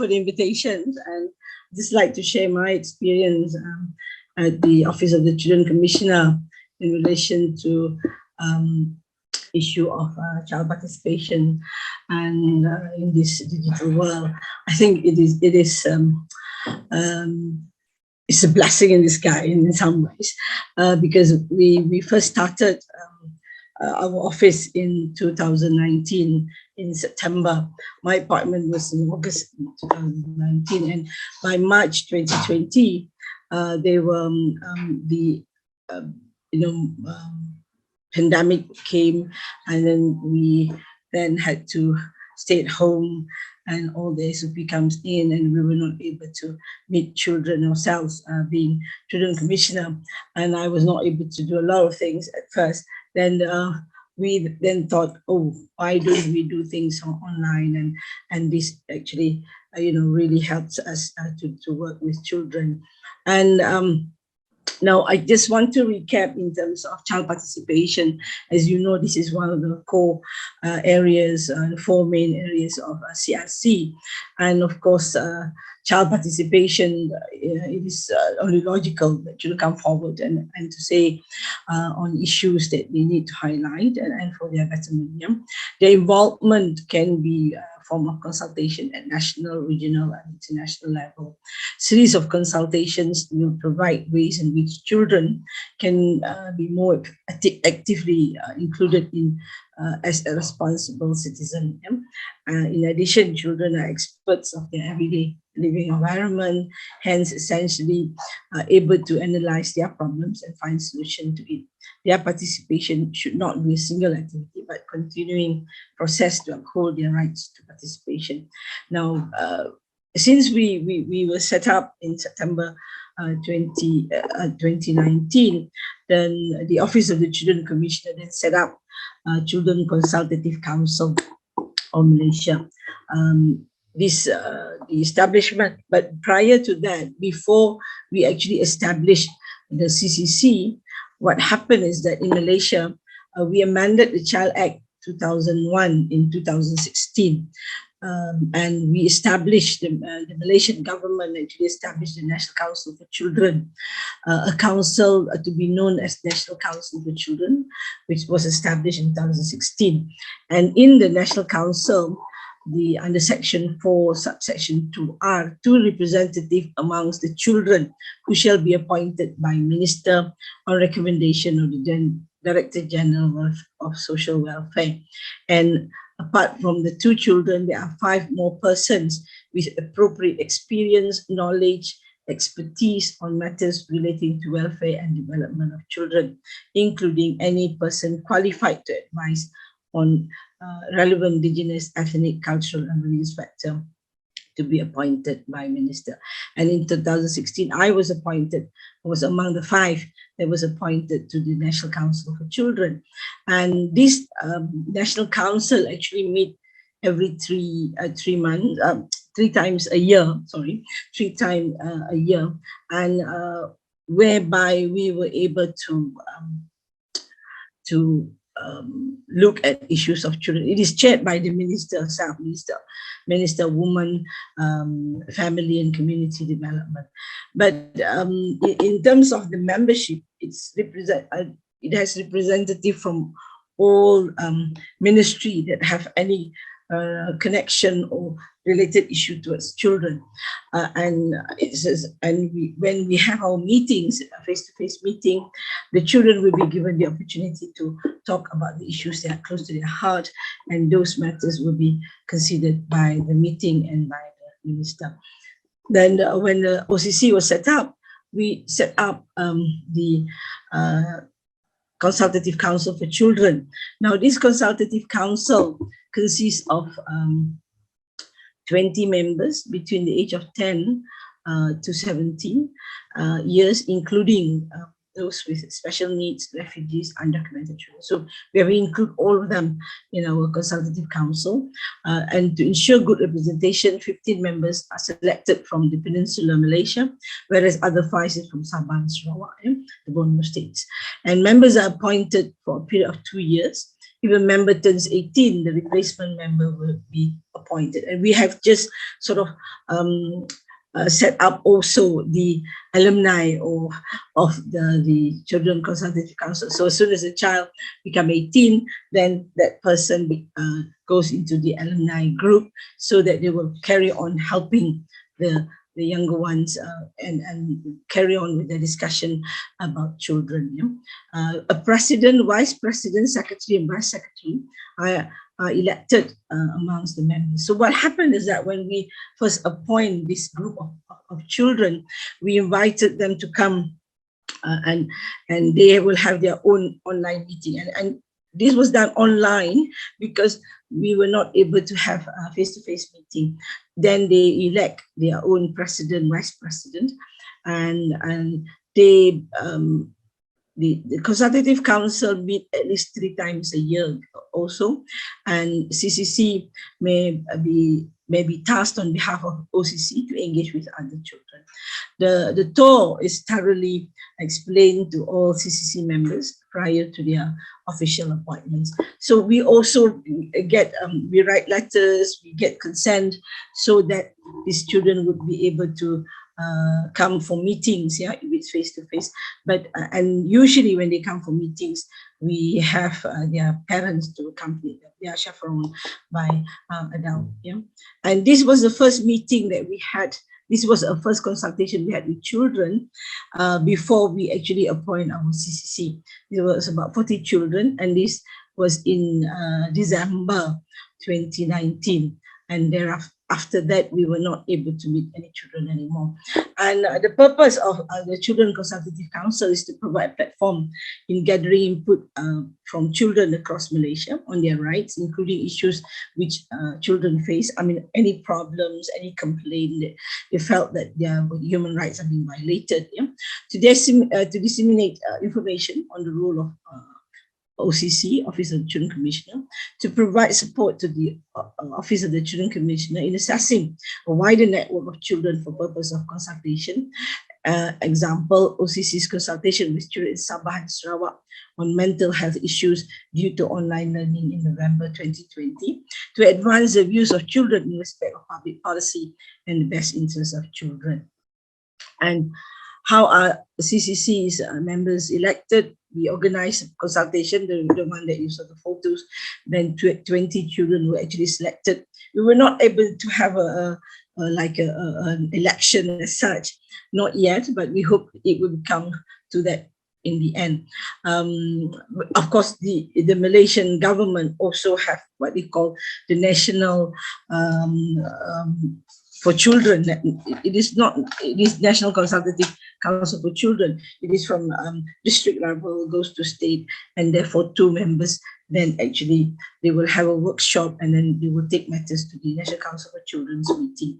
for the invitation, and just like to share my experience at the Office of the Children Commissioner in relation to issue of child participation and in this digital world. I think it's a blessing in disguise in some ways, because we first started our office in 2019 in September. My appointment was in August 2019, and by March 2020, pandemic came, and then we then had to stay at home, and all the SOP comes in, and we were not able to meet children ourselves, being children commissioner, and I was not able to do a lot of things at first. Then we then thought, oh, why don't we do things online? And this actually, really helps us to work with children. And now, I just want to recap in terms of child participation. As you know, this is one of the core areas, the four main areas of CRC. And of course, child participation, it is only logical that you come forward and to say on issues that they need to highlight and for their betterment. Yeah? Their involvement can be form of consultation at national, regional, and international level. Series of consultations will provide ways in which children can be more actively included in as a responsible citizen. In addition, children are experts of their everyday living environment, hence essentially able to analyze their problems and find solutions to it. Their participation should not be a single activity, but continuing process to uphold their rights to participation. Now, since we were set up in September 2019, then the Office of the Children Commissioner then set up Children Consultative Council of Malaysia. The establishment, but prior to that, before we actually established the CCC, what happened is that in Malaysia, we amended the Child Act 2001 in 2016. And we established, the Malaysian government actually established the National Council for Children, a council to be known as National Council for Children, which was established in 2016. And in the National Council, under Section 4, Subsection 2 are two representatives amongst the children who shall be appointed by Minister on recommendation of the Director General of Social Welfare. And apart from the two children, there are 5 more persons with appropriate experience, knowledge, expertise on matters relating to welfare and development of children, including any person qualified to advise on relevant indigenous, ethnic, cultural, and religious factor to be appointed by Minister. And in 2016, I was appointed, I was among the 5 that was appointed to the National Council for Children. And this National Council actually meet every 3 months, 3 times a year, 3 times a year, and whereby we were able to look at issues of children. It is chaired by the Minister herself, Minister Women, Family and Community Development. But in terms of the membership, it has representative from all ministry that have any connection or related issue towards children. And when we have our meetings, face-to-face meeting, the children will be given the opportunity to talk about the issues that are close to their heart, and those matters will be considered by the meeting and by the minister. Then when the OCC was set up, we set up the Consultative Council for Children. Now, this Consultative Council consists of 20 members between the age of 10 to 17 years, including those with special needs, refugees, undocumented children. So we have included all of them in our Consultative Council. And to ensure good representation, 15 members are selected from the Peninsular Malaysia, whereas other 5 is from Sabah and Sarawak, the Borneo states. And members are appointed for a period of 2 years if a member turns 18, the replacement member will be appointed. And we have just sort of set up also the alumni of the Children Consultative Council. So as soon as a child become 18, then that person goes into the alumni group so that they will carry on helping the younger ones and carry on with the discussion about children. A president, vice president, secretary, and vice secretary are elected amongst the members. So what happened is that when we first appoint this group of children, we invited them to come and they will have their own online meeting. And this was done online because we were not able to have a face-to-face meeting. Then they elect their own president, vice president, and they the Consultative Council meet at least 3 times a year also, and CCC may be tasked on behalf of OCC to engage with other children. The tour is thoroughly explained to all CCC members prior to their official appointments. So we also get, we write letters, we get consent so that these children would be able to come for meetings, if it's face-to-face. But and usually when they come for meetings, we have their parents to accompany them. They are chaperoned by adult. And this was the first meeting that we had. This was a first consultation we had with children before we actually appoint our CCC. There was about 40 children, and this was in December 2019. And thereafter, after that, we were not able to meet any children anymore. And the purpose of the Children Consultative Council is to provide a platform in gathering input from children across Malaysia on their rights, including issues which children face. I mean, any problems, any complaint that they felt that their human rights are being violated. To disseminate information on the role of OCC, Office of the Children Commissioner, to provide support to the Office of the Children Commissioner in assessing a wider network of children for purpose of consultation. Example, OCC's consultation with children in Sabah and Sarawak on mental health issues due to online learning in November 2020, to advance the views of children in respect of public policy and the best interests of children. And how are CCC's members elected? We organized a consultation, the one that you saw the photos, then 20 children were actually selected. We were not able to have an election as such, not yet, but we hope it will come to that in the end. Of course, the Malaysian government also have what they call the National for Children. It is National Consultative Council for Children. It is from district level, goes to state, and therefore 2 members. Then actually they will have a workshop, and then they will take matters to the National Council for Children's meeting.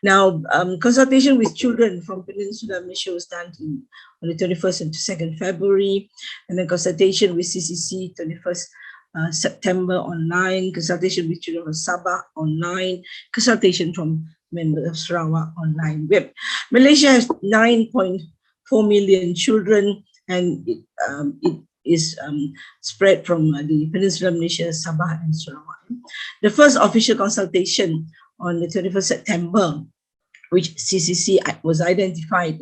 Now, consultation with children from Peninsular Malaysia was done on the 21st and 2nd February, and then consultation with CCC 21st September online, consultation with children from Sabah online, consultation from members of Sarawak online. Malaysia has 9.4 million children, and it is spread from the Peninsular Malaysia, Sabah and Sarawak. The first official consultation on the 21st September, which CCC was identified,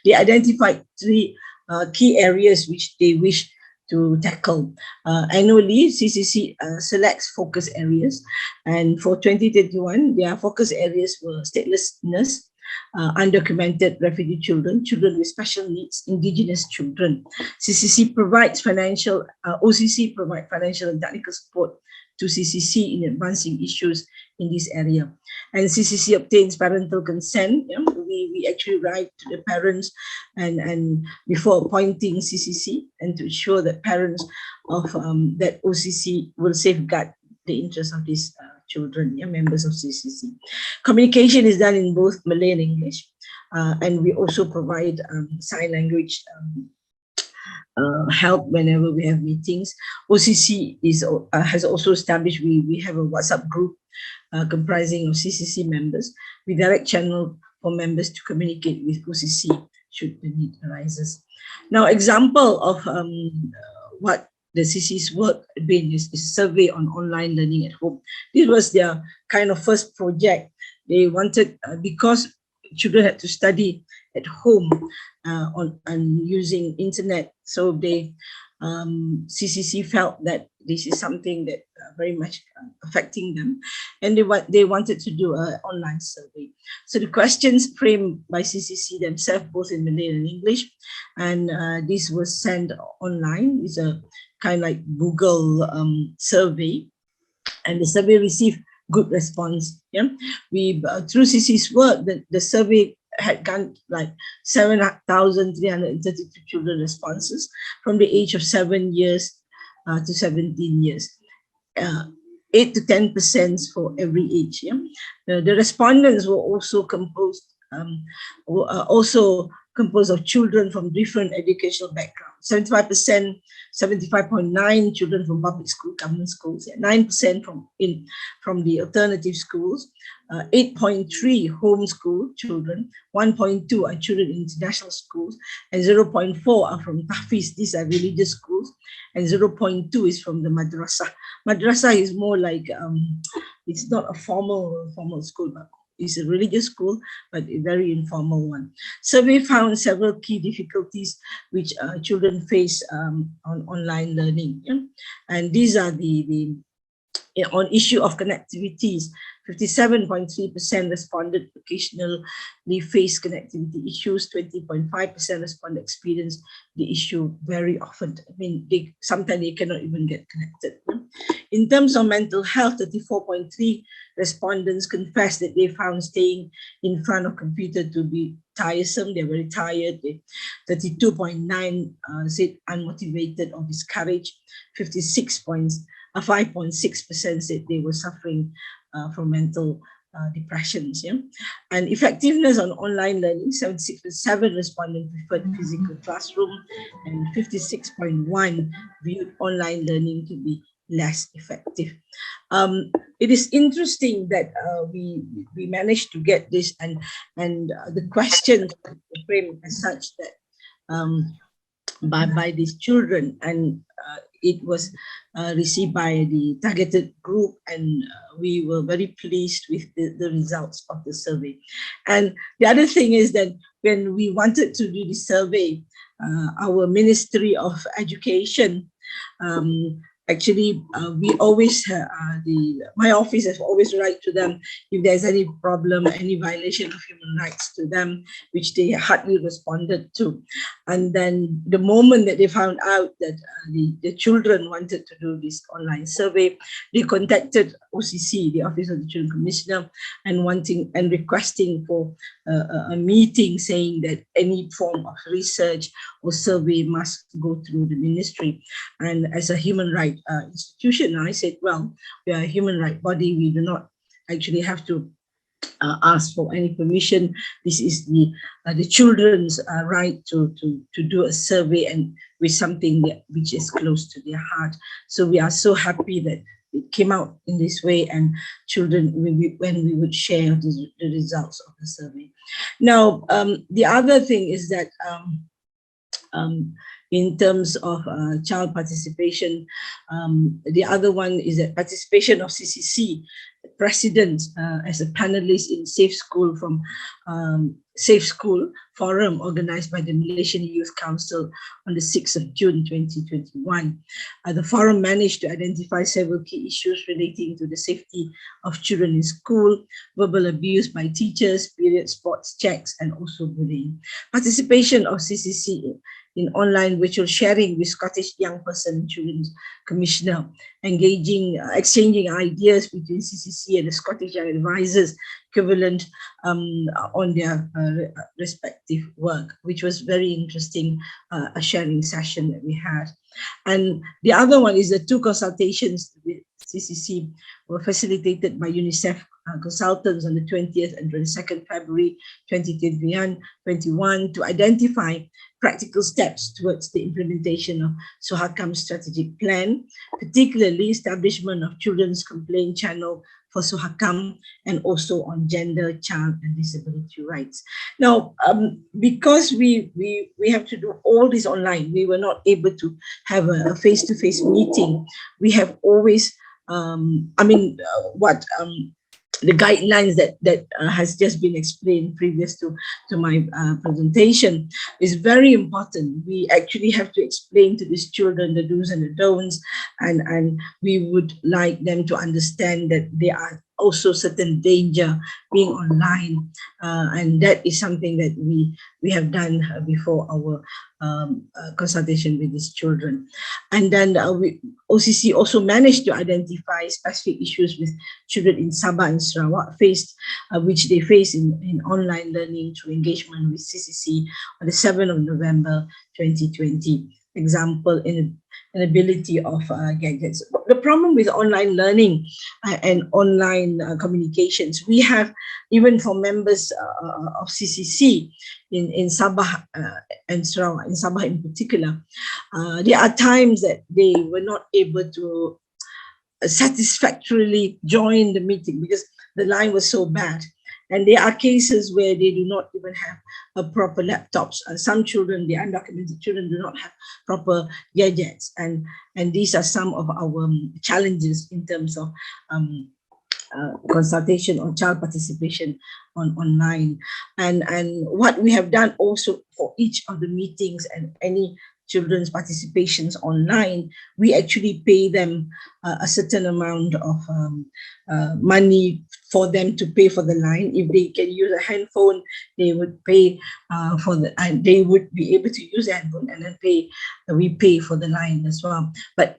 they identified 3 key areas which they wish to tackle. Annually, CCC selects focus areas, and for 2021, their focus areas were statelessness, undocumented refugee children, children with special needs, indigenous children. OCC provides financial and technical support to CCC in advancing issues in this area. And CCC obtains parental consent. We actually write to the parents and before appointing CCC, and to ensure that parents of that OCC will safeguard the interests of these children, members of CCC. Communication is done in both Malay and English, and we also provide sign language help whenever we have meetings. OCC has also established, we have a WhatsApp group comprising of CCC members. We direct channel for members to communicate with OCC should the need arises. Now, example of what the CC's work been is a survey on online learning at home. This was their kind of first project. They wanted, because children had to study at home on using internet, so they CCC felt that this is something that very much affecting them, and they wanted to do an online survey. So the questions framed by CCC themselves, both in Malay and English, and this was sent online. It's a kind of like Google survey, and the survey received good response. Yeah, we through CC's work, the survey had gone like 7,332 children responses from the age of 7 years to 17 years. 8 to 10% for every age. Yeah? The respondents were also composed of children from different educational backgrounds. 75%, 75.9 children from public school, government schools, 9% from the alternative schools, 8.3 homeschool children, 1.2 are children in international schools, and 0.4 are from Tahfiz, these are religious schools, and 0.2 is from the madrasah. Madrasah is more like, it's not a formal school, but it's a religious school, but a very informal one. Survey found several key difficulties which children face on online learning. Yeah? And these are on issue of connectivities, 57.3% responded occasionally face connectivity issues, 20.5% responded experience the issue very often. I mean, sometimes they cannot even get connected. In terms of mental health, 34.3 respondents confessed that they found staying in front of computer to be tiresome. They're very tired. 32.9 said unmotivated or discouraged. 5.6% said they were suffering from mental depressions. Yeah? And effectiveness on online learning, 76.7 respondents preferred physical classroom, and 56.1 viewed online learning to be less effective. It is interesting that we managed to get this, and the questions framed as such that by these children, and it was received by the targeted group, and we were very pleased with the results of the survey. And the other thing is that when we wanted to do the survey, our Ministry of Education, actually, we always, my office has always write to them if there's any problem, any violation of human rights to them, which they hardly responded to. And then the moment that they found out that the children wanted to do this online survey, they contacted OCC, the Office of the Children Commissioner, and requesting for a meeting, saying that any form of research or survey must go through the ministry. And as a human rights institution, I said, well, we are a human rights body. We do not actually have to ask for any permission. This is the children's right to do a survey, and with something which is close to their heart. So we are so happy that it came out in this way, and children, when we would share the results of the survey. Now, the other thing is that in terms of child participation, the other one is that participation of CCC president as a panelist in Safe School Forum organized by the Malaysian Youth Council on the 6th of June 2021. The forum managed to identify several key issues relating to the safety of children in school, verbal abuse by teachers, period sports checks, and also bullying. Participation of CCC in online virtual sharing with Scottish Young Person and Children's Commissioner, exchanging ideas between CCC and the Scottish Young Advisors equivalent on their respective work, which was very interesting, a sharing session that we had. And the other one is the 2 consultations with CCC were facilitated by UNICEF consultants on the 20th and 22nd February 2021 to identify practical steps towards the implementation of Suhakam's strategic plan, particularly establishment of children's complaint channel for Suhakam and also on gender, child and disability rights. Now, because we have to do all this online, we were not able to have a face-to-face meeting. We have always, the guidelines that has just been explained previous to my presentation is very important. We actually have to explain to these children the do's and the don'ts, and we would like them to understand that there are also certain danger being online, and that is something that we have done before our consultation with these children. And then OCC also managed to identify specific issues with children in Sabah and Sarawak which they face in online learning through engagement with CCC on the 7th of November 2020. Example, inability of gadgets. The problem with online learning and online communications, we have, even for members of CCC in Sabah and Sarawak, in Sabah in particular, there are times that they were not able to satisfactorily join the meeting because the line was so bad. And there are cases where they do not even have a proper laptops. Some children, the undocumented children, do not have proper gadgets. And these are some of our challenges in terms of consultation or child participation online. And what we have done also for each of the meetings and any children's participations online, we actually pay them a certain amount of money for them to pay for the line. If they can use a handphone, they would pay and they would be able to use a handphone, and then we pay for the line as well. But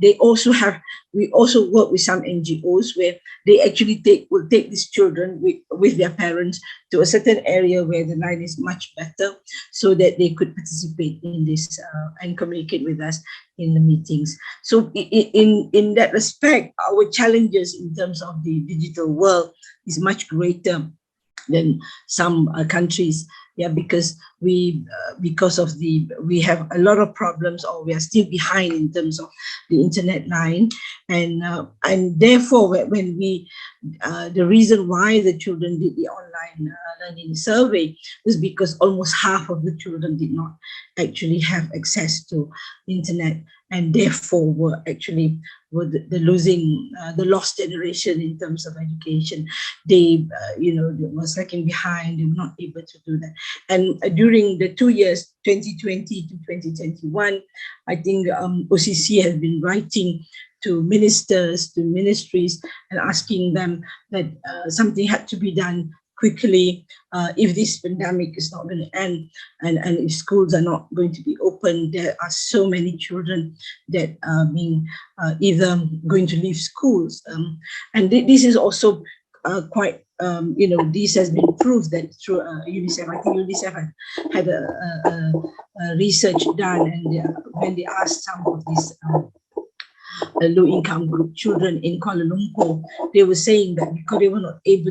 they also have, we also work with some NGOs where they actually will take these children with their parents to a certain area where the line is much better, so that they could participate in this and communicate with us in the meetings. So in that respect, our challenges in terms of the digital world is much greater than some countries. Yeah, because we have a lot of problems, or we are still behind in terms of the internet line, and therefore when the reason why the children did the online learning survey was because almost half of the children did not actually have access to internet, and therefore were the lost generation in terms of education. They were lagging behind. They were not able to do that. And during the 2 years, 2020 to 2021, I think OCC has been writing to ministers, to ministries, and asking them that something had to be done quickly if this pandemic is not going to end, and if schools are not going to be open. There are so many children that are being either going to leave schools, and this is also quite this has been proved that through UNICEF. I think UNICEF had a research done, and when they asked some of these low-income group children in Kuala Lumpur, they were saying that because they were not able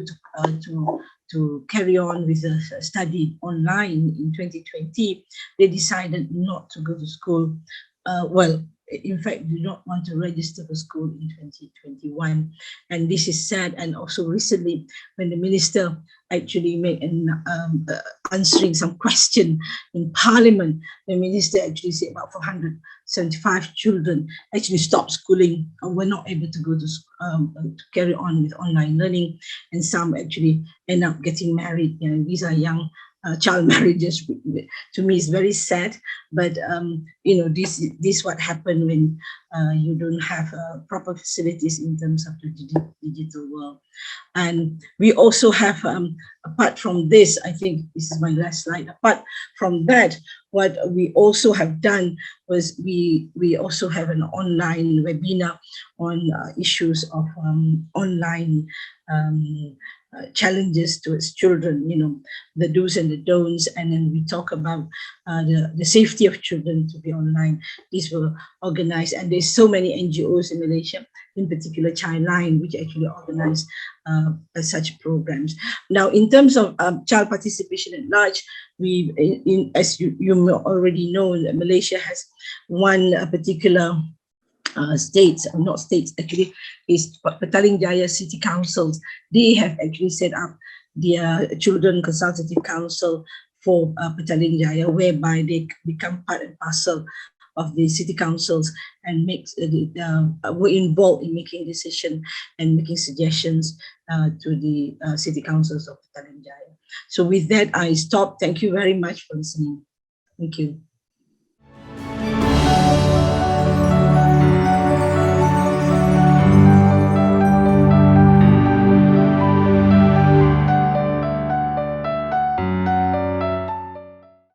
to carry on with the study online in 2020, they decided not to go to school. In fact, do not want to register for school in 2021. And this is sad. And also recently, when the minister actually made answering some question in Parliament, the minister actually said about 475 children actually stopped schooling and were not able to go to carry on with online learning. And some actually end up getting married. These are young child marriages. To me, is very sad, but this what happened when you don't have proper facilities in terms of the digital world. And we also have, apart from this, I think this is my last slide. Apart from that, what we also have done was we also have an online webinar on issues of online challenges towards children, the do's and the don'ts, and then we talk about the safety of children to be online. These were organized, and there's so many NGOs in Malaysia, in particular Childline, which actually organize such programs. Now, in terms of child participation at large, as you already know, Malaysia has one particular not states, actually, is Petaling Jaya City Councils. They have actually set up their Children Consultative Council for Petaling Jaya, whereby they become part and parcel of the city councils and were involved in making decisions and making suggestions to the city councils of Petaling Jaya. So with that, I stop. Thank you very much for listening. Thank you.